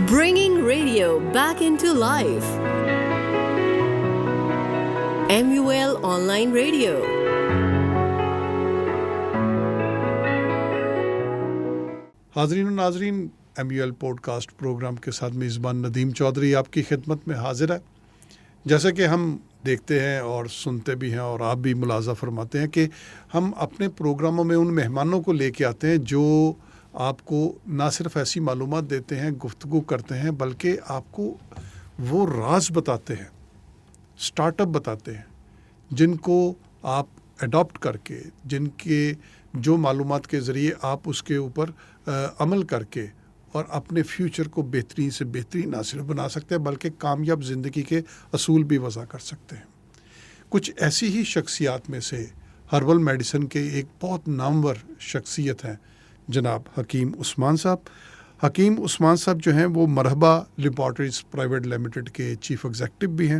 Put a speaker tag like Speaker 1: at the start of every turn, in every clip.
Speaker 1: Bringing radio back into life. MUL Online Radio.
Speaker 2: حاضرین و ناظرین، MUL پوڈکاسٹ پروگرام کے ساتھ میزبان ندیم چودھری آپ کی خدمت میں حاضر ہے۔ جیسا کہ ہم دیکھتے ہیں اور سنتے بھی ہیں اور آپ بھی ملاحظہ فرماتے ہیں کہ ہم اپنے پروگراموں میں ان مہمانوں کو لے کے آتے ہیں جو آپ کو نہ صرف ایسی معلومات دیتے ہیں، گفتگو کرتے ہیں، بلکہ آپ کو وہ راز بتاتے ہیں، سٹارٹ اپ بتاتے ہیں جن کو آپ اڈاپٹ کر کے، جن کے جو معلومات کے ذریعے آپ اس کے اوپر عمل کر کے اور اپنے فیوچر کو بہترین سے بہترین نہ صرف بنا سکتے ہیں بلکہ کامیاب زندگی کے اصول بھی وضع کر سکتے ہیں۔ کچھ ایسی ہی شخصیات میں سے ہربل میڈیسن کے ایک بہت نامور شخصیت ہیں جناب حکیم عثمان صاحب۔ حکیم عثمان صاحب جو ہیں وہ مرحبا لیبارٹریز پرائیویٹ لمیٹڈ کے چیف ایگزیکٹو بھی ہیں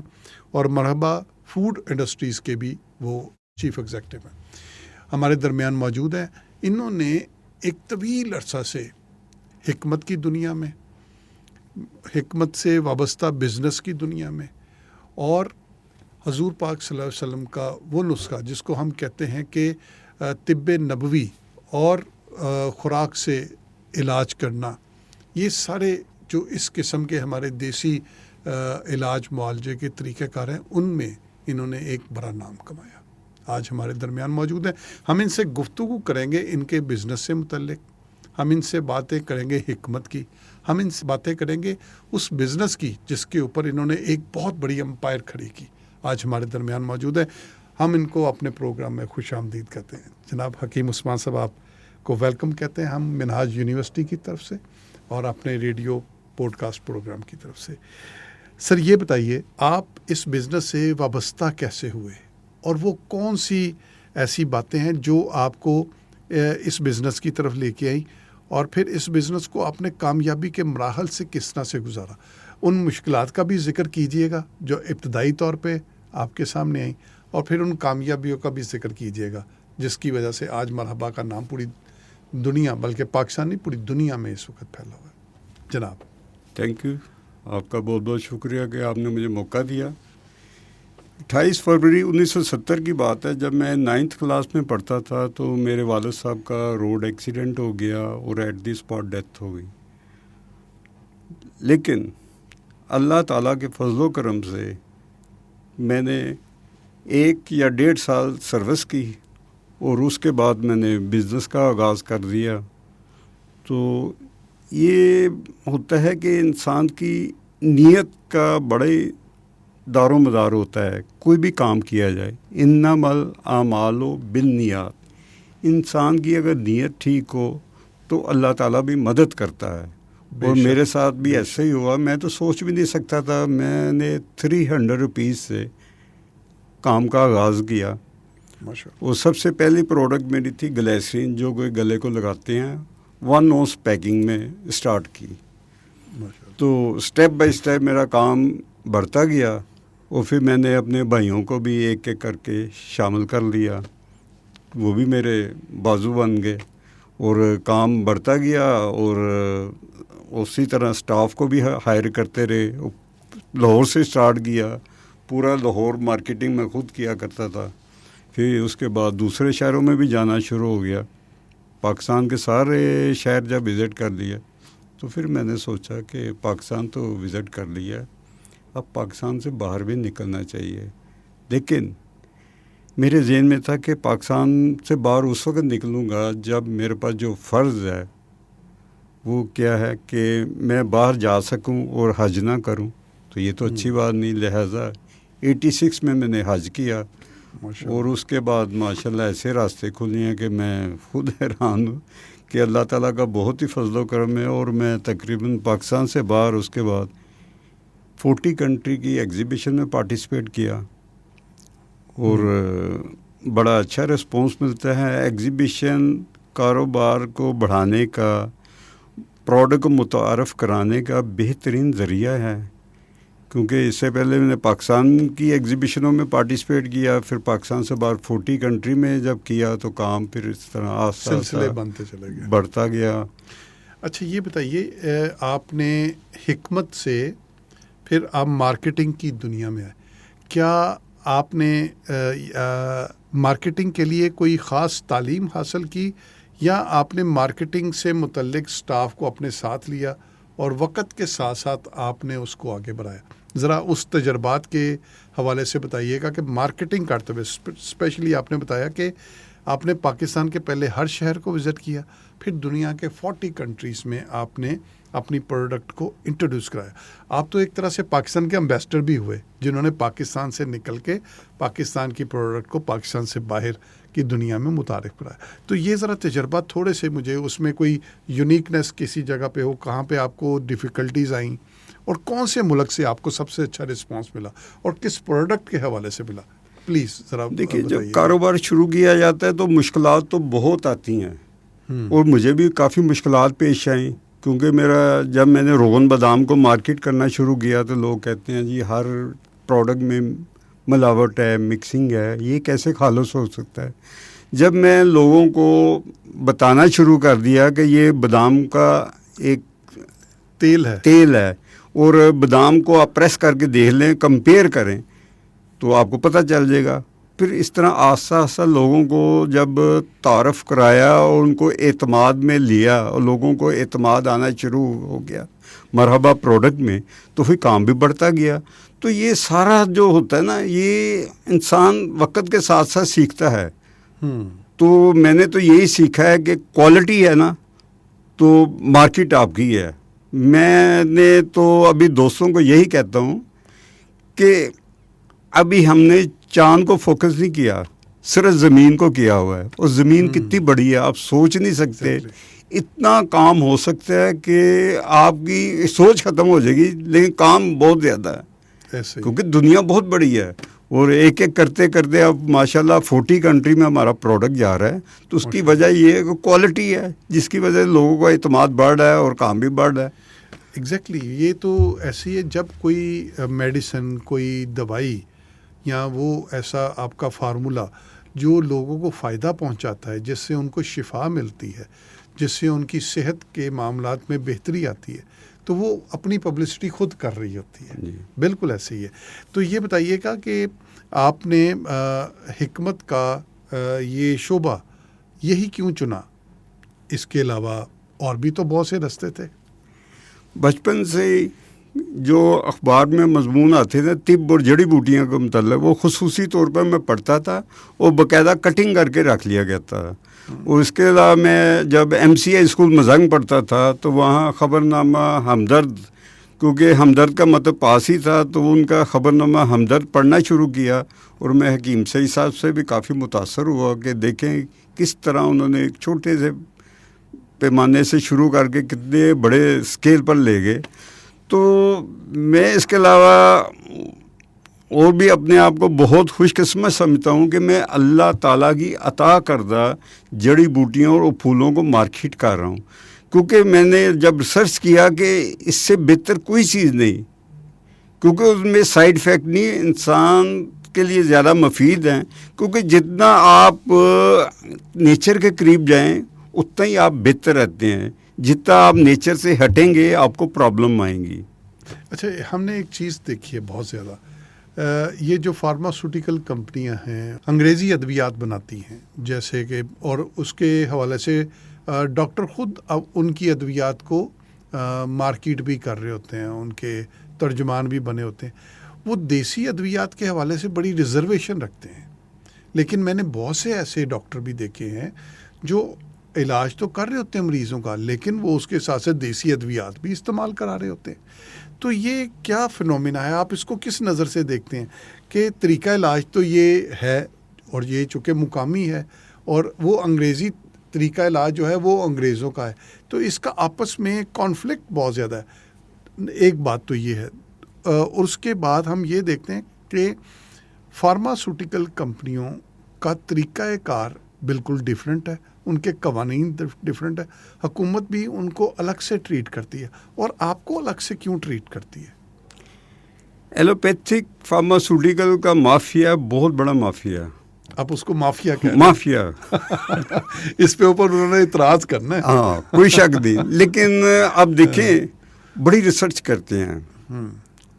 Speaker 2: اور مرحبا فوڈ انڈسٹریز کے بھی وہ چیف ایگزیکٹو ہیں، ہمارے درمیان موجود ہیں۔ انہوں نے ایک طویل عرصہ سے حکمت کی دنیا میں، حکمت سے وابستہ بزنس کی دنیا میں اور حضور پاک صلی اللہ علیہ وسلم کا وہ نسخہ جس کو ہم کہتے ہیں کہ طب نبوی اور خوراک سے علاج کرنا، یہ سارے جو اس قسم کے ہمارے دیسی علاج معالجے کے طریقہ کار ہیں، ان میں انہوں نے ایک بڑا نام کمایا۔ آج ہمارے درمیان موجود ہیں، ہم ان سے گفتگو کریں گے ان کے بزنس سے متعلق، ہم ان سے باتیں کریں گے حکمت کی، ہم ان سے باتیں کریں گے اس بزنس کی جس کے اوپر انہوں نے ایک بہت بڑی امپائر کھڑی کی۔ آج ہمارے درمیان موجود ہے، ہم ان کو اپنے پروگرام میں خوش آمدید کہتے ہیں۔ جناب حکیم عثمان صاحب، آپ کو ویلکم کہتے ہیں ہم منہاج یونیورسٹی کی طرف سے اور اپنے ریڈیو پوڈ کاسٹ پروگرام کی طرف سے۔ سر یہ بتائیے، آپ اس بزنس سے وابستہ کیسے ہوئے اور وہ کون سی ایسی باتیں ہیں جو آپ کو اس بزنس کی طرف لے کے آئیں اور پھر اس بزنس کو آپ نے کامیابی کے مراحل سے کس طرح سے گزارا؟ ان مشکلات کا بھی ذکر کیجئے گا جو ابتدائی طور پہ آپ کے سامنے آئیں اور پھر ان کامیابیوں کا بھی ذکر کیجئے گا جس کی وجہ سے آج مرحبا کا نام پوری دنیا، بلکہ پاکستان نہیں پوری دنیا میں اس وقت پھیلا ہوا ہے۔ جناب
Speaker 3: تھینک یو، آپ کا بہت بہت شکریہ کہ آپ نے مجھے موقع دیا۔ 28 فروری 1970 کی بات ہے، جب میں 9th کلاس میں پڑھتا تھا تو میرے والد صاحب کا روڈ ایکسیڈنٹ ہو گیا اور ایٹ دی اسپاٹ ڈیتھ ہو گئی۔ لیکن اللہ تعالیٰ کے فضل و کرم سے میں نے 1 یا 1.5 سال سروس کی اور اس کے بعد میں نے بزنس کا آغاز کر دیا۔ تو یہ ہوتا ہے کہ انسان کی نیت کا بڑے دار و مدار ہوتا ہے، کوئی بھی کام کیا جائے۔ انما الاعمال بالنیات، انسان کی اگر نیت ٹھیک ہو تو اللہ تعالیٰ بھی مدد کرتا ہے، اور میرے ساتھ بھی ایسے ہی ہوا۔ میں تو سوچ بھی نہیں سکتا تھا، میں نے 300 روپیز سے کام کا آغاز کیا۔ وہ سب سے پہلی پروڈکٹ میری تھی گلیسرین، جو کوئی گلے کو لگاتے ہیں، 1 اونس پیکنگ میں اسٹارٹ کی۔ تو سٹیپ بائی سٹیپ میرا کام بڑھتا گیا اور پھر میں نے اپنے بھائیوں کو بھی ایک ایک کر کے شامل کر لیا، وہ بھی میرے بازو بن گئے اور کام بڑھتا گیا، اور اسی طرح سٹاف کو بھی ہائر کرتے رہے۔ لاہور سے سٹارٹ کیا، پورا لاہور مارکیٹنگ میں خود کیا کرتا تھا۔ پھر اس کے بعد دوسرے شہروں میں بھی جانا شروع ہو گیا، پاکستان کے سارے شہر جب وزٹ کر لیا تو پھر میں نے سوچا کہ پاکستان تو وزٹ کر لیا، اب پاکستان سے باہر بھی نکلنا چاہیے۔ لیکن میرے ذہن میں تھا کہ پاکستان سے باہر اس وقت نکلوں گا جب میرے پاس جو فرض ہے وہ کیا ہے کہ میں باہر جا سکوں اور حج نہ کروں، تو یہ تو اچھی بات نہیں۔ لہٰذا 86 میں نے حج کیا، اور اس کے بعد ماشاءاللہ ایسے راستے کھلے ہیں کہ میں خود حیران ہوں کہ اللہ تعالیٰ کا بہت ہی فضل و کرم ہے۔ اور میں تقریباً پاکستان سے باہر اس کے بعد 40 کنٹری کی ایگزیبیشن میں پارٹیسپیٹ کیا، اور بڑا اچھا رسپانس ملتا ہے۔ ایگزیبیشن کاروبار کو بڑھانے کا، پروڈکٹ کو متعارف کرانے کا بہترین ذریعہ ہے، کیونکہ اس سے پہلے میں نے پاکستان کی ایگزیبیشنوں میں پارٹیسپیٹ کیا، پھر پاکستان سے باہر 40 کنٹری میں جب کیا تو کام پھر اس طرح سلسلے بنتے چلے گئے، بڑھتا گیا۔
Speaker 2: اچھا یہ بتائیے آپ نے حکمت سے پھر آپ مارکیٹنگ کی دنیا میں آئے, کیا آپ نے مارکیٹنگ کے لیے کوئی خاص تعلیم حاصل کی یا آپ نے مارکیٹنگ سے متعلق سٹاف کو اپنے ساتھ لیا اور وقت کے ساتھ ساتھ آپ نے اس کو آگے بڑھایا؟ ذرا اس تجربات کے حوالے سے بتائیے گا کہ مارکیٹنگ کرتے ہوئے اسپیشلی آپ نے بتایا کہ آپ نے پاکستان کے پہلے ہر شہر کو وزٹ کیا, پھر دنیا کے 40 کنٹریز میں آپ نے اپنی پروڈکٹ کو انٹروڈیوس کرایا. آپ تو ایک طرح سے پاکستان کے امبیسڈر بھی ہوئے جنہوں نے پاکستان سے نکل کے پاکستان کی پروڈکٹ کو پاکستان سے باہر کی دنیا میں متعارف کرایا. تو یہ ذرا تجربات تھوڑے سے مجھے اس میں کوئی یونیکنیس کسی جگہ پہ ہو, کہاں پہ آپ کو ڈیفیکلٹیز آئیں اور کون سے ملک سے آپ کو سب سے اچھا رسپانس ملا اور کس پروڈکٹ کے حوالے سے ملا, پلیز ذرا
Speaker 3: دیکھیے. جب کاروبار شروع کیا جاتا ہے تو مشکلات تو بہت آتی ہیں اور مجھے بھی کافی مشکلات پیش آئیں, کیونکہ جب میں نے روغن بادام کو مارکیٹ کرنا شروع کیا تو لوگ کہتے ہیں جی ہر پروڈکٹ میں ملاوٹ ہے, مکسنگ ہے, یہ کیسے خالص ہو سکتا ہے. جب میں لوگوں کو بتانا شروع کر دیا کہ یہ بادام کا ایک تیل ہے اور بادام کو آپ پریس کر کے دیکھ لیں, کمپیئر کریں تو آپ کو پتہ چل جائے گا. پھر اس طرح آہستہ آہستہ لوگوں کو جب تعارف کرایا اور ان کو اعتماد میں لیا اور لوگوں کو اعتماد آنا شروع ہو گیا مرحبا پروڈکٹ میں, تو پھر کام بھی بڑھتا گیا. تو یہ سارا جو ہوتا ہے نا, یہ انسان وقت کے ساتھ ساتھ سیکھتا ہے. تو میں نے تو یہی سیکھا ہے کہ کوالٹی ہے نا تو مارکیٹ آپ کی ہے. میں نے تو ابھی دوستوں کو یہی کہتا ہوں کہ ابھی ہم نے چاند کو فوکس نہیں کیا, صرف زمین کو کیا ہوا ہے. اور زمین کتنی بڑی ہے آپ سوچ نہیں سکتے. اتنا کام ہو سکتا ہے کہ آپ کی سوچ ختم ہو جائے گی, لیکن کام بہت زیادہ ہے کیونکہ دنیا بہت بڑی ہے. اور ایک ایک کرتے کرتے اب ماشاءاللہ 40 کنٹری میں ہمارا پروڈکٹ جا رہا ہے. تو اس کی وجہ یہ ہے کہ کوالٹی ہے جس کی وجہ سے لوگوں کا اعتماد بڑھ رہا ہے اور کام بھی بڑھ رہا ہے.
Speaker 2: ایگزیکٹلی یہ تو ایسی ہے جب کوئی میڈیسن, کوئی دوائی یا وہ ایسا آپ کا فارمولا جو لوگوں کو فائدہ پہنچاتا ہے, جس سے ان کو شفا ملتی ہے, جس سے ان کی صحت کے معاملات میں بہتری آتی ہے, تو وہ اپنی پبلسٹی خود کر رہی ہوتی ہے. بالکل ایسے ہی ہے. تو یہ بتائیے گا کہ آپ نے حکمت کا یہ شعبہ یہی کیوں چنا؟ اس کے علاوہ اور بھی تو بہت سے راستے تھے.
Speaker 3: بچپن سے جو اخبار میں مضمون آتے تھے طب اور جڑی بوٹیاں کے متعلق, وہ خصوصی طور پر میں پڑھتا تھا اور باقاعدہ کٹنگ کر کے رکھ لیا گیا تھا. اور اس کے علاوہ میں جب MCA اسکول مزنگ پڑھتا تھا تو وہاں خبر نامہ ہمدرد, کیونکہ ہمدرد کا مطلب پاس ہی تھا, تو ان کا خبر نامہ ہمدرد پڑھنا شروع کیا. اور میں حکیم سعید صاحب سے بھی کافی متاثر ہوا کہ دیکھیں کس طرح انہوں نے ایک چھوٹے سے پیمانے سے شروع کر کے کتنے بڑے اسکیل پر لے گئے. تو میں اس کے علاوہ اور بھی اپنے آپ کو بہت خوش قسمت سمجھتا ہوں کہ میں اللہ تعالیٰ کی عطا کردہ جڑی بوٹیوں اور پھولوں کو مارکیٹ کر رہا ہوں. کیونکہ میں نے جب ریسرچ کیا کہ اس سے بہتر کوئی چیز نہیں, کیونکہ اس میں سائیڈ افیکٹ نہیں, انسان کے لیے زیادہ مفید ہیں. کیونکہ جتنا آپ نیچر کے قریب جائیں اتنا ہی آپ بہتر رہتے ہیں, جتنا آپ نیچر سے ہٹیں گے آپ کو پرابلم آئیں گی.
Speaker 2: اچھا ہم نے ایک چیز دیکھی ہے بہت زیادہ, یہ جو فارماسوٹیکل کمپنیاں ہیں انگریزی ادویات بناتی ہیں جیسے کہ, اور اس کے حوالے سے ڈاکٹر خود اب ان کی ادویات کو مارکیٹ بھی کر رہے ہوتے ہیں, ان کے ترجمان بھی بنے ہوتے ہیں. وہ دیسی ادویات کے حوالے سے بڑی ریزرویشن رکھتے ہیں, لیکن میں نے بہت سے ایسے ڈاکٹر بھی دیکھے ہیں جو علاج تو کر رہے ہوتے ہیں مریضوں کا, لیکن وہ اس کے ساتھ ساتھ دیسی ادویات بھی استعمال کرا رہے ہوتے ہیں. تو یہ کیا فنومینا ہے, آپ اس کو کس نظر سے دیکھتے ہیں کہ طریقہ علاج تو یہ ہے اور یہ چونکہ مقامی ہے اور وہ انگریزی طریقہ علاج جو ہے وہ انگریزوں کا ہے, تو اس کا آپس میں کانفلکٹ بہت زیادہ ہے. ایک بات تو یہ ہے, اور اس کے بعد ہم یہ دیکھتے ہیں کہ فارماسوٹیکل کمپنیوں کا طریقہ کار بالکل ڈیفرنٹ ہے, ان کے قوانین ڈیفرنٹ ہے, حکومت بھی ان کو الگ سے ٹریٹ کرتی ہے. اور آپ کو الگ سے کیوں ٹریٹ کرتی ہے؟
Speaker 3: ایلوپیتھک فارماسوٹیکل کا مافیا بہت بڑا مافیا ہے,
Speaker 2: آپ اس کو مافیا کہہ
Speaker 3: مافیا
Speaker 2: اس پہ اوپر انہوں نے اعتراض کرنا ہے.
Speaker 3: ہاں کوئی شک نہیں, لیکن اب دیکھیں بڑی ریسرچ کرتے ہیں,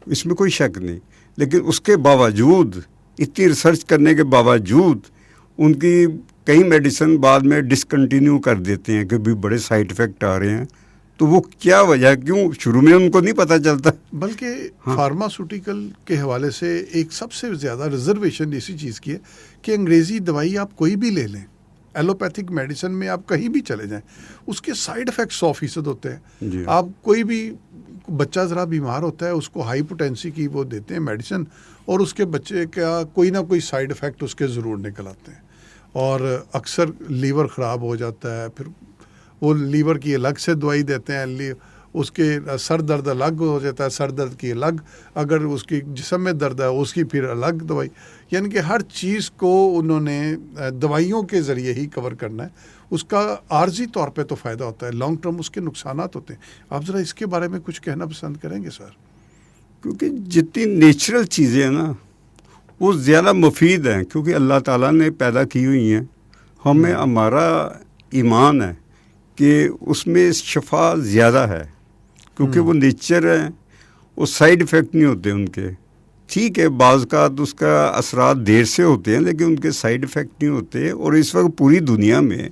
Speaker 3: اس میں کوئی شک نہیں, لیکن اس کے باوجود, اتنی ریسرچ کرنے کے باوجود ان کی کئی میڈیسن بعد میں ڈسکنٹینیو کر دیتے ہیں کہ بھی بڑے سائیڈ افیکٹ آ رہے ہیں. تو وہ کیا وجہ, کیوں شروع میں ان کو نہیں پتہ چلتا؟
Speaker 2: بلکہ فارماسوٹیکل کے حوالے سے ایک سب سے زیادہ ریزرویشن اسی چیز کی ہے کہ انگریزی دوائی آپ کوئی بھی لے لیں, ایلوپیتھک میڈیسن میں آپ کہیں بھی چلے جائیں, اس کے سائیڈ افیکٹ 100% ہوتے ہیں.
Speaker 3: جی.
Speaker 2: آپ کوئی بھی بچہ ذرا بیمار ہوتا ہے, اس کو ہائی پوٹینسی کی وہ دیتے ہیں میڈیسن, اور اس کے بچے کا کوئی نہ کوئی سائیڈ افیکٹ اس کے ضرور نکل آتے ہیں, اور اکثر لیور خراب ہو جاتا ہے, پھر وہ لیور کی الگ سے دوائی دیتے ہیں, اس کے سر درد الگ ہو جاتا ہے, سر درد کی الگ, اگر اس کی جسم میں درد ہے اس کی پھر الگ دوائی. یعنی کہ ہر چیز کو انہوں نے دوائیوں کے ذریعے ہی کور کرنا ہے. اس کا عارضی طور پہ تو فائدہ ہوتا ہے, لانگ ٹرم اس کے نقصانات ہوتے ہیں. آپ ذرا اس کے بارے میں کچھ کہنا پسند کریں گے سر؟
Speaker 3: کیونکہ جتنی نیچرل چیزیں ہیں نا وہ زیادہ مفید ہیں, کیونکہ اللہ تعالیٰ نے پیدا کی ہوئی ہیں. ہمیں ہمارا ایمان ہے کہ اس میں شفا زیادہ ہے, کیونکہ وہ نیچر ہے, وہ سائیڈ افیکٹ نہیں ہوتے ان کے. ٹھیک ہے بعض کا اس کا اثرات دیر سے ہوتے ہیں, لیکن ان کے سائیڈ افیکٹ نہیں ہوتے. اور اس وقت پوری دنیا میں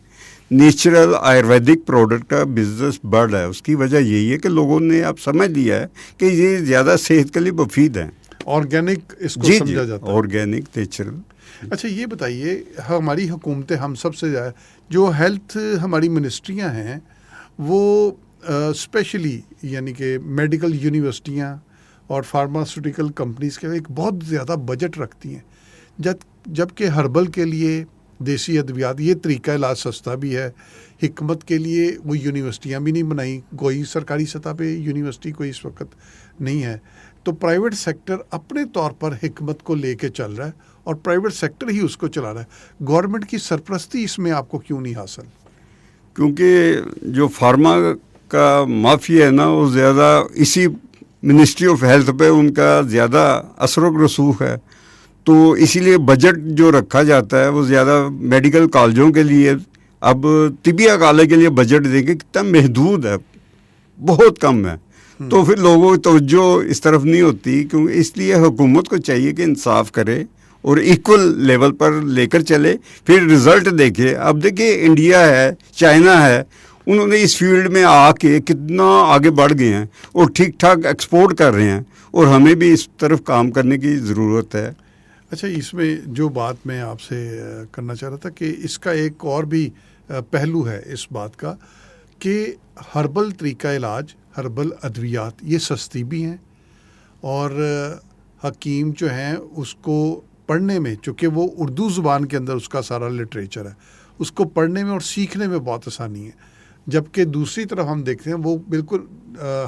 Speaker 3: نیچرل آیورویدک پروڈکٹ کا بزنس بڑھ رہا ہے. اس کی وجہ یہی ہے کہ لوگوں نے اب سمجھ لیا ہے کہ یہ زیادہ صحت کے لیے مفید ہیں.
Speaker 2: آرگینک اس کو سمجھا جاتا ہے,
Speaker 3: آرگینک نیچرل.
Speaker 2: اچھا یہ بتائیے, ہماری حکومتیں, ہم سب سے زیادہ جو ہیلتھ ہماری منسٹریاں ہیں وہ اسپیشلی یعنی کہ میڈیکل یونیورسٹیاں اور فارماسوٹیکل کمپنیز کے ایک بہت زیادہ بجٹ رکھتی ہیں, جبکہ ہربل کے لیے, دیسی ادویات, یہ طریقہ علاج سستا بھی ہے. حکمت کے لیے وہ یونیورسٹیاں بھی نہیں بنائی, کوئی سرکاری سطح پہ یونیورسٹی کوئی اس وقت نہیں ہے. تو پرائیویٹ سیکٹر اپنے طور پر حکمت کو لے کے چل رہا ہے اور پرائیویٹ سیکٹر ہی اس کو چلا رہا ہے. گورنمنٹ کی سرپرستی اس میں آپ کو کیوں نہیں حاصل؟
Speaker 3: کیونکہ جو فارما کا مافیا ہے نا وہ زیادہ اسی منسٹری آف ہیلتھ پہ ان کا زیادہ اثر و رسوخ ہے. تو اسی لیے بجٹ جو رکھا جاتا ہے وہ زیادہ میڈیکل کالجوں کے لیے, اب طبی کالج کے لیے بجٹ دیں گے کتنا محدود ہے, بہت کم ہے. تو پھر لوگوں کی توجہ اس طرف نہیں ہوتی, کیونکہ اس لیے حکومت کو چاہیے کہ انصاف کرے اور ایکول لیول پر لے کر چلے, پھر رزلٹ دیکھے. اب دیکھیے انڈیا ہے, چائنا ہے, انہوں نے اس فیلڈ میں آ کے کتنا آگے بڑھ گئے ہیں اور ٹھیک ٹھاک ایکسپورٹ کر رہے ہیں, اور ہمیں بھی اس طرف کام کرنے کی ضرورت ہے.
Speaker 2: اچھا اس میں جو بات میں آپ سے کرنا چاہ رہا تھا کہ اس کا ایک اور بھی پہلو ہے اس بات کا کہ ہربل طریقہ علاج, ہربل ادویات یہ سستی بھی ہیں, اور حکیم جو ہیں اس کو پڑھنے میں, چونکہ وہ اردو زبان کے اندر اس کا سارا لٹریچر ہے, اس کو پڑھنے میں اور سیکھنے میں بہت آسانی ہے. جبکہ دوسری طرف ہم دیکھتے ہیں وہ بالکل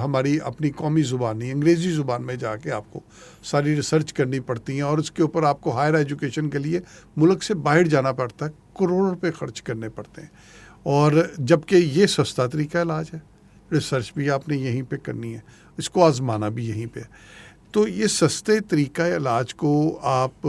Speaker 2: ہماری اپنی قومی زبان نہیں, انگریزی زبان میں جا کے آپ کو ساری ریسرچ کرنی پڑتی ہیں, اور اس کے اوپر آپ کو ہائر ایجوکیشن کے لیے ملک سے باہر جانا پڑتا ہے, کروڑوں روپے خرچ کرنے پڑتے ہیں. اور جبکہ یہ سستا طریقہ علاج ہے, ریسرچ بھی آپ نے یہیں پہ کرنی ہے, اس کو آزمانا بھی یہیں پہ. تو یہ سستے طریقہ علاج کو آپ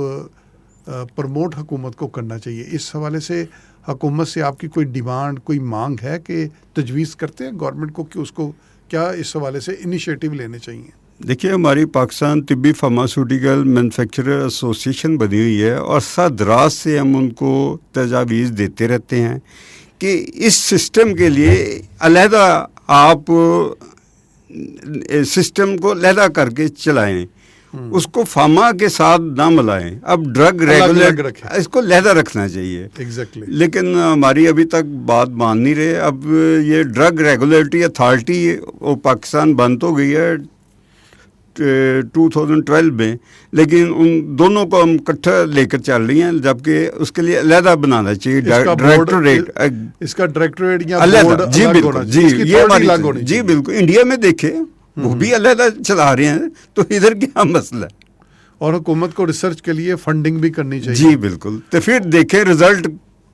Speaker 2: پروموٹ حکومت کو کرنا چاہیے. اس حوالے سے حکومت سے آپ کی کوئی ڈیمانڈ, کوئی مانگ ہے کہ تجویز کرتے ہیں گورنمنٹ کو کہ اس کو کیا اس حوالے سے انیشیٹو لینے چاہیے؟
Speaker 3: دیکھیے ہماری پاکستان طبی فارماسوٹیکل مینوفیکچرر ایسوسیشن بنی ہوئی ہے, اور سر دراز سے ہم ان کو تجاویز دیتے رہتے ہیں کہ اس سسٹم کے لیے علیحدہ آپ سسٹم کو علیحدہ کر کے چلائیں, اس کو فارما کے ساتھ نہ ملائیں. اب ڈرگ ریگولیٹ اس کو علیحدہ رکھنا چاہیے.
Speaker 2: ایگزیکٹلی.
Speaker 3: لیکن ہماری ابھی تک بات مان نہیں رہے. اب یہ ڈرگ ریگولیٹری اتھارٹی وہ پاکستان بند ہو گئی ہے 2012 میں, لیکن ان دونوں کو ہم اکٹھا لے کر چل رہی ہیں, جبکہ اس کے لیے علیحدہ بنانا چاہیے ڈائریکٹوریٹ,
Speaker 2: اس کا ڈائریکٹوریٹ یا
Speaker 3: علیحدہ. جی بالکل, جی یہ ہماری, جی بالکل. انڈیا میں دیکھیں وہ بھی علیحدہ چلا رہے ہیں, تو ادھر کیا مسئلہ ہے؟
Speaker 2: اور حکومت کو ریسرچ کے لیے فنڈنگ بھی کرنی چاہیے.
Speaker 3: جی بالکل. تو پھر دیکھیں رزلٹ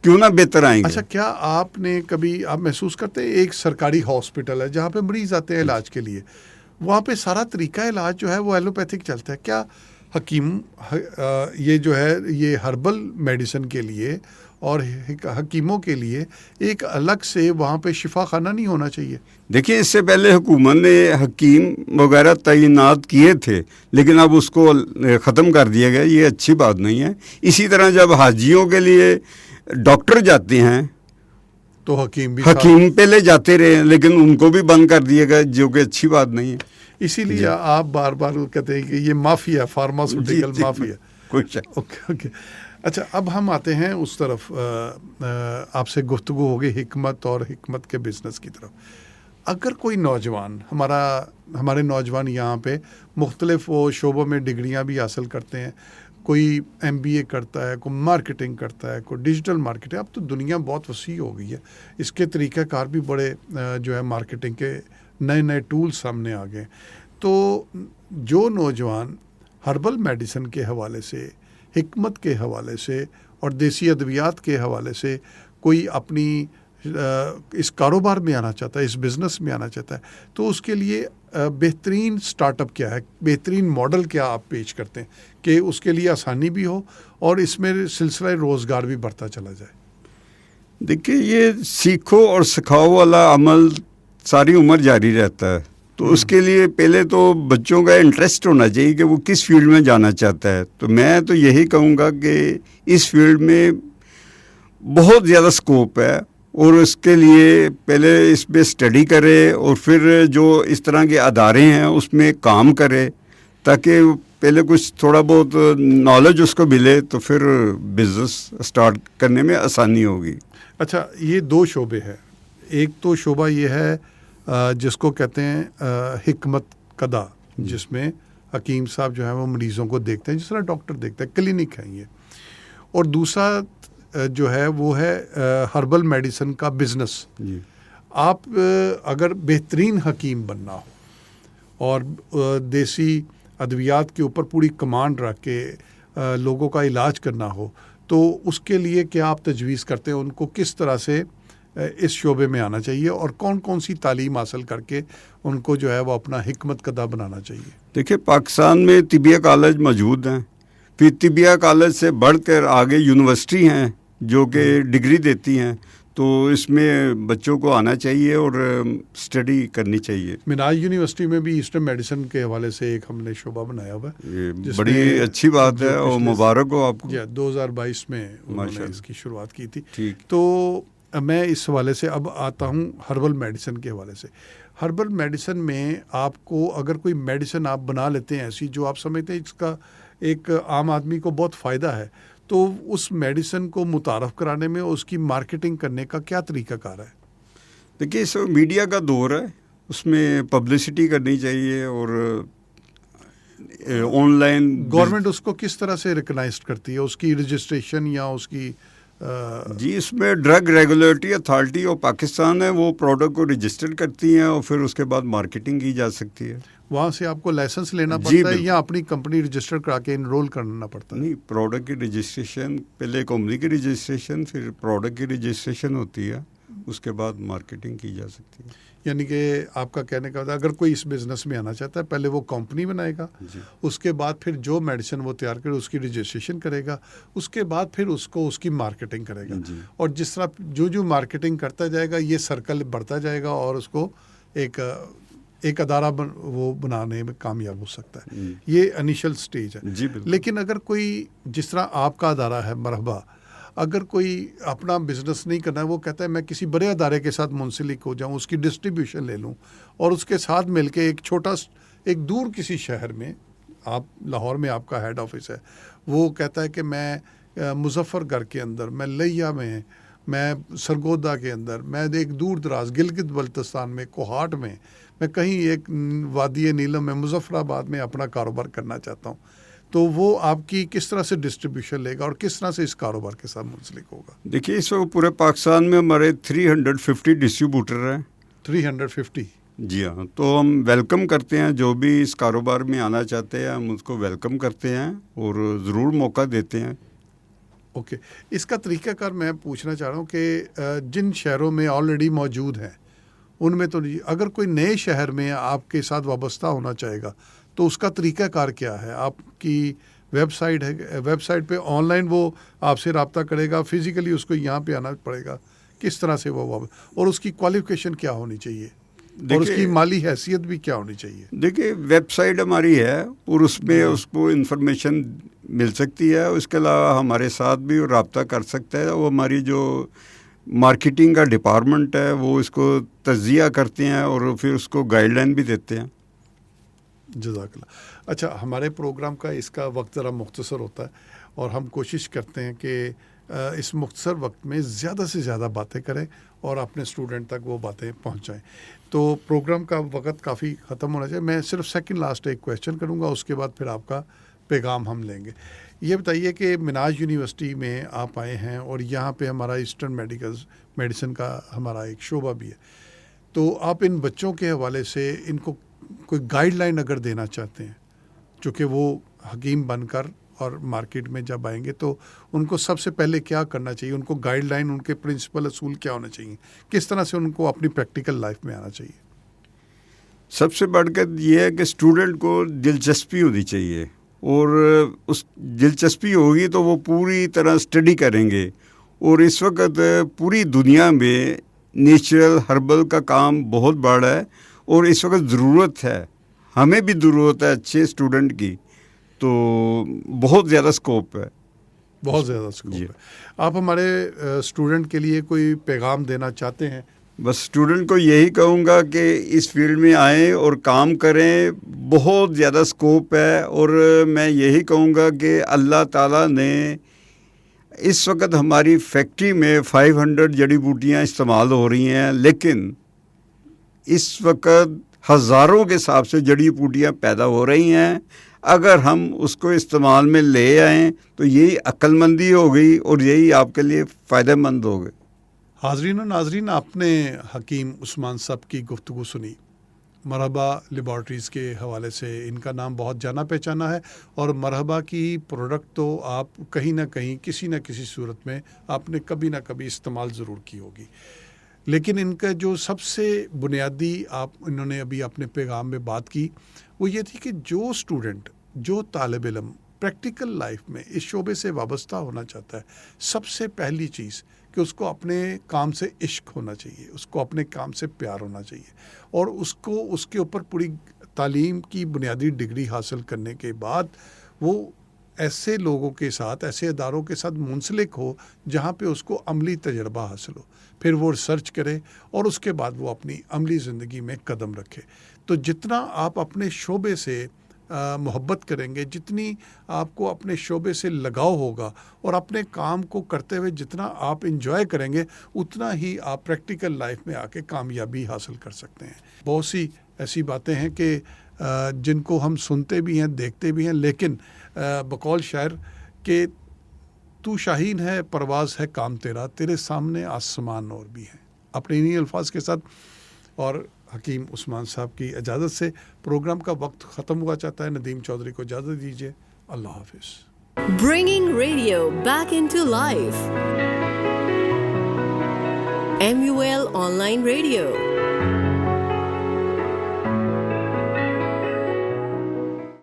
Speaker 3: کیوں نہ بہتر آئیں گے.
Speaker 2: اچھا کیا آپ نے کبھی آپ محسوس کرتے ہیں ایک سرکاری ہاسپٹل ہے جہاں پہ مریض آتے ہیں علاج کے لیے, وہاں پہ سارا طریقہ علاج جو ہے وہ ایلوپیتھک چلتا ہے, کیا حکیم یہ جو ہے یہ ہربل میڈیسن کے لیے اور حکیموں کے لیے ایک الگ سے وہاں پہ شفا خانہ نہیں ہونا چاہیے؟
Speaker 3: دیکھیں اس سے پہلے حکومت نے حکیم وغیرہ تعینات کیے تھے لیکن اب اس کو ختم کر دیا گیا، یہ اچھی بات نہیں ہے. اسی طرح جب حاجیوں کے لیے ڈاکٹر جاتے ہیں
Speaker 2: تو حکیم
Speaker 3: پہلے جاتے رہے لیکن ان کو بھی بند کر دیا گیا، جو کہ اچھی بات نہیں ہے.
Speaker 2: اسی لیے آپ بار بار کہتے ہیں کہ یہ مافیا، فارماسیوٹیکل مافیا. اوکے. اچھا، اب ہم آتے ہیں اس طرف. آپ سے گفتگو ہوگی حکمت اور حکمت کے بزنس کی طرف. اگر کوئی نوجوان ہمارے نوجوان یہاں پہ مختلف وہ شعبوں میں ڈگریاں بھی حاصل کرتے ہیں، کوئی MBA کرتا ہے، کوئی مارکیٹنگ کرتا ہے، کوئی ڈیجیٹل مارکیٹنگ. اب تو دنیا بہت وسیع ہو گئی ہے، اس کے طریقہ کار بھی بڑے جو ہے مارکیٹنگ کے نئے ٹولز سامنے آ گئے. تو جو نوجوان ہربل میڈیسن کے حوالے سے، حکمت کے حوالے سے اور دیسی ادویات کے حوالے سے کوئی اپنی اس کاروبار میں آنا چاہتا ہے، اس بزنس میں آنا چاہتا ہے، تو اس کے لیے بہترین سٹارٹ اپ کیا ہے، بہترین ماڈل کیا آپ پیش کرتے ہیں کہ اس کے لیے آسانی بھی ہو اور اس میں سلسلہ روزگار بھی بڑھتا چلا جائے؟
Speaker 3: دیکھیے، یہ سیکھو اور سکھاؤ والا عمل ساری عمر جاری رہتا ہے. تو اس کے لیے پہلے تو بچوں کا انٹرسٹ ہونا چاہیے کہ وہ کس فیلڈ میں جانا چاہتا ہے. تو میں تو یہی کہوں گا کہ اس فیلڈ میں بہت زیادہ سکوپ ہے اور اس کے لیے پہلے اس پہ اسٹڈی کرے اور پھر جو اس طرح کے ادارے ہیں اس میں کام کرے تاکہ پہلے کچھ تھوڑا بہت نالج اس کو ملے تو پھر بزنس اسٹارٹ کرنے میں آسانی ہوگی.
Speaker 2: اچھا، یہ دو شعبے ہیں. ایک تو شعبہ یہ ہے جس کو کہتے ہیں حکمت قدا، جس میں حکیم صاحب جو ہے وہ مریضوں کو دیکھتے ہیں جس طرح ڈاکٹر دیکھتا ہے، کلینک ہے یہ. اور دوسرا جو ہے وہ ہے ہربل میڈیسن کا بزنس.
Speaker 3: جی.
Speaker 2: آپ اگر بہترین حکیم بننا ہو اور دیسی ادویات کے اوپر پوری کمانڈ رکھ کے لوگوں کا علاج کرنا ہو تو اس کے لیے کیا آپ تجویز کرتے ہیں؟ ان کو کس طرح سے اس شعبے میں آنا چاہیے اور کون کون سی تعلیم حاصل کر کے ان کو جو ہے وہ اپنا حکمت قدا بنانا چاہیے؟
Speaker 3: دیکھیں، پاکستان میں طبیہ کالج موجود ہیں، پھر طبیہ کالج سے بڑھ کر آگے یونیورسٹی ہیں جو کہ ڈگری دیتی ہیں. تو اس میں بچوں کو آنا چاہیے اور اسٹڈی کرنی چاہیے.
Speaker 2: مناج یونیورسٹی میں بھی ایسٹرن میڈیسن کے حوالے سے ایک ہم نے شعبہ بنایا ہوا ہے.
Speaker 3: یہ بڑی اچھی بات ہے اور مبارک ہو آپ کو.
Speaker 2: 2022 میں انہوں نے اس کی شروعات کی تھی.
Speaker 3: ٹھیک.
Speaker 2: تو میں اس حوالے سے اب آتا ہوں ہربل میڈیسن کے حوالے سے. ہربل میڈیسن میں آپ کو اگر کوئی میڈیسن آپ بنا لیتے ہیں ایسی جو آپ سمجھتے ہیں اس کا ایک عام آدمی کو بہت فائدہ ہے، تو اس میڈیسن کو متعارف کرانے میں اس کی مارکیٹنگ کرنے کا کیا طریقہ کار ہے؟
Speaker 3: دیکھیے، اس میڈیا کا دور ہے، اس میں پبلسٹی کرنی چاہیے اور آن لائن
Speaker 2: گورنمنٹ اس کو کس طرح سے ریکگنائز کرتی ہے، اس کی رجسٹریشن یا اس کی
Speaker 3: جی اس میں ڈرگ ریگولیٹری اتھارٹی اور پاکستان ہے، وہ پروڈکٹ کو رجسٹر کرتی ہیں اور پھر اس کے بعد مارکیٹنگ کی جا سکتی ہے.
Speaker 2: وہاں سے آپ کو لائسنس لینا پڑتا ہے یا اپنی کمپنی رجسٹر کرا کے انرول کرنا پڑتا ہے؟
Speaker 3: نہیں، پروڈکٹ کی رجسٹریشن، پہلے کمپنی کی رجسٹریشن پھر پروڈکٹ کی رجسٹریشن ہوتی ہے، اس کے بعد مارکیٹنگ کی جا سکتی ہے.
Speaker 2: یعنی کہ آپ کا کہنے کا اگر کوئی اس بزنس میں آنا چاہتا ہے پہلے وہ کمپنی بنائے گا، اس کے بعد پھر جو میڈیسن وہ تیار کرے اس کی رجسٹریشن کرے گا، اس کے بعد پھر اس کو اس کی مارکیٹنگ کرے گا. اور جس طرح جو مارکیٹنگ کرتا جائے گا یہ سرکل بڑھتا جائے گا اور اس کو ایک ادارہ وہ بنانے میں کامیاب ہو سکتا ہے. یہ انیشل سٹیج ہے. لیکن اگر کوئی جس طرح آپ کا ادارہ ہے مرحبا، اگر کوئی اپنا بزنس نہیں کرنا ہے، وہ کہتا ہے میں کسی بڑے ادارے کے ساتھ منسلک ہو جاؤں، اس کی ڈسٹریبیوشن لے لوں اور اس کے ساتھ مل کے ایک دور کسی شہر میں، آپ لاہور میں آپ کا ہیڈ آفس ہے، وہ کہتا ہے کہ میں مظفر گڑھ کے اندر، میں لیا میں سرگودا کے اندر، میں ایک دور دراز گلگت بلتستان میں، کوہاٹ میں کہیں ایک وادی نیلم میں، مظفر آباد میں اپنا کاروبار کرنا چاہتا ہوں، تو وہ آپ کی کس طرح سے ڈسٹریبیوشن لے گا اور کس طرح سے اس کاروبار کے ساتھ منسلک ہوگا؟
Speaker 3: دیکھیے، اس وقت پورے پاکستان میں ہمارے 350 ڈسٹریبیوٹر ہیں.
Speaker 2: 350؟
Speaker 3: جی ہاں. تو ہم ویلکم کرتے ہیں جو بھی اس کاروبار میں آنا چاہتے ہیں، ہم اس کو ویلکم کرتے ہیں اور ضرور موقع دیتے ہیں.
Speaker 2: اوکے. اس کا طریقہ کار میں پوچھنا چاہ رہا ہوں کہ جن شہروں میں آلریڈی موجود ہیں ان میں تو اگر کوئی نئے شہر میں آپ کے ساتھ وابستہ ہونا چاہے گا تو اس کا طریقہ کار کیا ہے؟ آپ کی ویب سائٹ ہے، ویب سائٹ پہ آن لائن وہ آپ سے رابطہ کرے گا، فزیکلی اس کو یہاں پہ آنا پڑے گا، کس طرح سے وہ اور اس کی کوالیفیکیشن کیا ہونی چاہیے اور اس کی مالی حیثیت بھی کیا ہونی چاہیے؟
Speaker 3: دیکھیے ویب سائٹ ہماری ہے اور اس میں اس کو انفارمیشن مل سکتی ہے. اس کے علاوہ ہمارے ساتھ بھی رابطہ کر سکتا ہے. وہ ہماری جو مارکیٹنگ کا ڈپارٹمنٹ ہے وہ اس کو تجزیہ کرتے ہیں اور پھر اس کو گائیڈ لائن بھی دیتے ہیں.
Speaker 2: جزاک اللہ. اچھا، ہمارے پروگرام کا اس کا وقت ذرا مختصر ہوتا ہے اور ہم کوشش کرتے ہیں کہ اس مختصر وقت میں زیادہ سے زیادہ باتیں کریں اور اپنے اسٹوڈنٹ تک وہ باتیں پہنچائیں. تو پروگرام کا وقت کافی ختم ہونا چاہیے. میں صرف سیکنڈ لاسٹ ایک کویشچن کروں گا، اس کے بعد پھر آپ کا پیغام ہم لیں گے. یہ بتائیے کہ مناج یونیورسٹی میں آپ آئے ہیں اور یہاں پہ ہمارا ایسٹرن میڈیسن کا ہمارا ایک شعبہ بھی ہے، تو آپ ان بچوں کے حوالے سے ان کو کوئی گائیڈ لائن اگر دینا چاہتے ہیں، چونکہ وہ حکیم بن کر اور مارکیٹ میں جب آئیں گے تو ان کو سب سے پہلے کیا کرنا چاہیے؟ ان کو گائیڈ لائن، ان کے پرنسپل اصول کیا ہونے چاہیے؟ کس طرح سے ان کو اپنی پریکٹیکل لائف میں آنا چاہیے؟
Speaker 3: سب سے بڑھ کر یہ ہے کہ اسٹوڈنٹ کو دلچسپی ہونی چاہیے، اور اس دلچسپی ہوگی تو وہ پوری طرح اسٹڈی کریں گے. اور اس وقت پوری دنیا میں نیچرل ہربل کا کام بہت بڑا ہے اور اس وقت ضرورت ہے، ہمیں بھی ضرورت ہے اچھے اسٹوڈنٹ کی. تو بہت زیادہ اسکوپ ہے،
Speaker 2: بہت زیادہ اسکوپ ہے. آپ ہمارے اسٹوڈنٹ کے لیے کوئی پیغام دینا چاہتے ہیں؟
Speaker 3: بس اسٹوڈنٹ کو یہی کہوں گا کہ اس فیلڈ میں آئیں اور کام کریں، بہت زیادہ اسکوپ ہے. اور میں یہی کہوں گا کہ اللہ تعالیٰ نے اس وقت ہماری فیکٹری میں 500 جڑی بوٹیاں استعمال ہو رہی ہیں، لیکن اس وقت ہزاروں کے حساب سے جڑی بوٹیاں پیدا ہو رہی ہیں. اگر ہم اس کو استعمال میں لے آئیں تو یہی عقل مندی ہو گئی اور یہی آپ کے لیے فائدہ مند ہو گئے.
Speaker 2: حاضرین و ناظرین، آپ نے حکیم عثمان صاحب کی گفتگو سنی. مرحبا لیبارٹریز کے حوالے سے ان کا نام بہت جانا پہچانا ہے، اور مرحبا کی پروڈکٹ تو آپ کہیں نہ کہیں کسی نہ کسی صورت میں آپ نے کبھی نہ کبھی استعمال ضرور کی ہوگی. لیکن ان کا جو سب سے بنیادی انہوں نے ابھی اپنے پیغام میں بات کی وہ یہ تھی کہ جو اسٹوڈنٹ، جو طالب علم پریکٹیکل لائف میں اس شعبے سے وابستہ ہونا چاہتا ہے، سب سے پہلی چیز کہ اس کو اپنے کام سے عشق ہونا چاہیے، اس کو اپنے کام سے پیار ہونا چاہیے، اور اس کو اس کے اوپر پوری تعلیم کی بنیادی ڈگری حاصل کرنے کے بعد وہ ایسے لوگوں کے ساتھ، ایسے اداروں کے ساتھ منسلک ہو جہاں پہ اس کو عملی تجربہ حاصل ہو. پھر وہ ریسرچ کرے اور اس کے بعد وہ اپنی عملی زندگی میں قدم رکھے. تو جتنا آپ اپنے شعبے سے محبت کریں گے، جتنی آپ کو اپنے شعبے سے لگاؤ ہوگا اور اپنے کام کو کرتے ہوئے جتنا آپ انجوائے کریں گے، اتنا ہی آپ پریکٹیکل لائف میں آ کے کامیابی حاصل کر سکتے ہیں. بہت سی ایسی باتیں ہیں کہ جن کو ہم سنتے بھی ہیں، دیکھتے بھی ہیں، لیکن بقول شاعر کہ تو شاہین ہے پرواز ہے کام تیرا، تیرے سامنے آسمان اور بھی ہیں. اپنے انہی الفاظ کے ساتھ اور حکیم عثمان صاحب کی اجازت سے پروگرام کا وقت ختم ہوا چاہتا ہے. ندیم چودھری کو اجازت دیجیے. اللہ حافظ.
Speaker 1: Bringing radio back into life. MUL Online Radio.